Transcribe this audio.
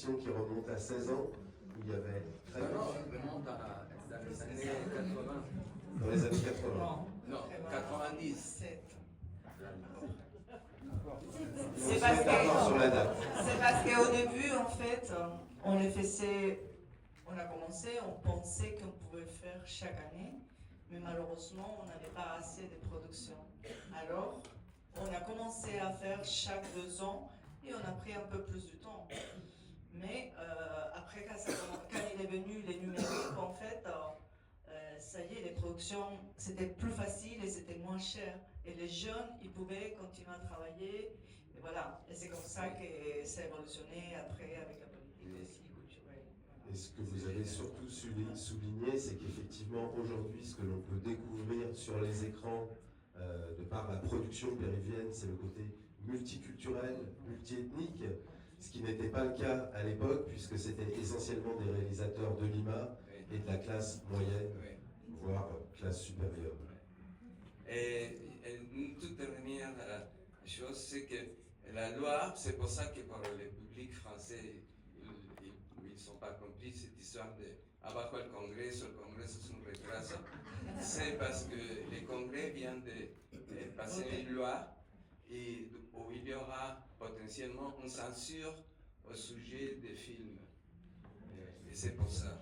production qui remonte à 16 ans, où il y avait très peu. Non, remonte dans les années 80. Dans les années 80. Non, 90. C'est d'accord sur la date. C'est parce qu'au début, en fait, on le faisait, on a commencé, on pensait qu'on pouvait faire chaque année, mais malheureusement, on n'avait pas assez de production. Alors, on a commencé à faire chaque 2 ans et on a pris un peu plus de temps. Mais après, quand il est venu les numériques, en fait, ça y est, les productions, c'était plus facile et c'était moins cher. Et les jeunes, ils pouvaient continuer à travailler. Et voilà. Et c'est comme ça que ça a évolutionné après avec la politique aussi culturelle. Voilà. Et ce que vous avez surtout souligné, c'est qu'effectivement, aujourd'hui, ce que l'on peut découvrir sur les écrans, de par la production péruvienne, c'est le côté multiculturel, multiethnique, ce qui n'était pas le cas à l'époque, puisque c'était essentiellement des réalisateurs de Lima et de la classe moyenne, voire classe supérieure. Et une toute dernière chose, c'est que la loi, c'est pour ça que pour le public français, ils ne sont pas compris cette histoire de abajo el Congreso es un retraso. C'est parce que le Congrès vient de passer une loi et où il y aura potentiellement une censure au sujet des films. Et c'est pour ça.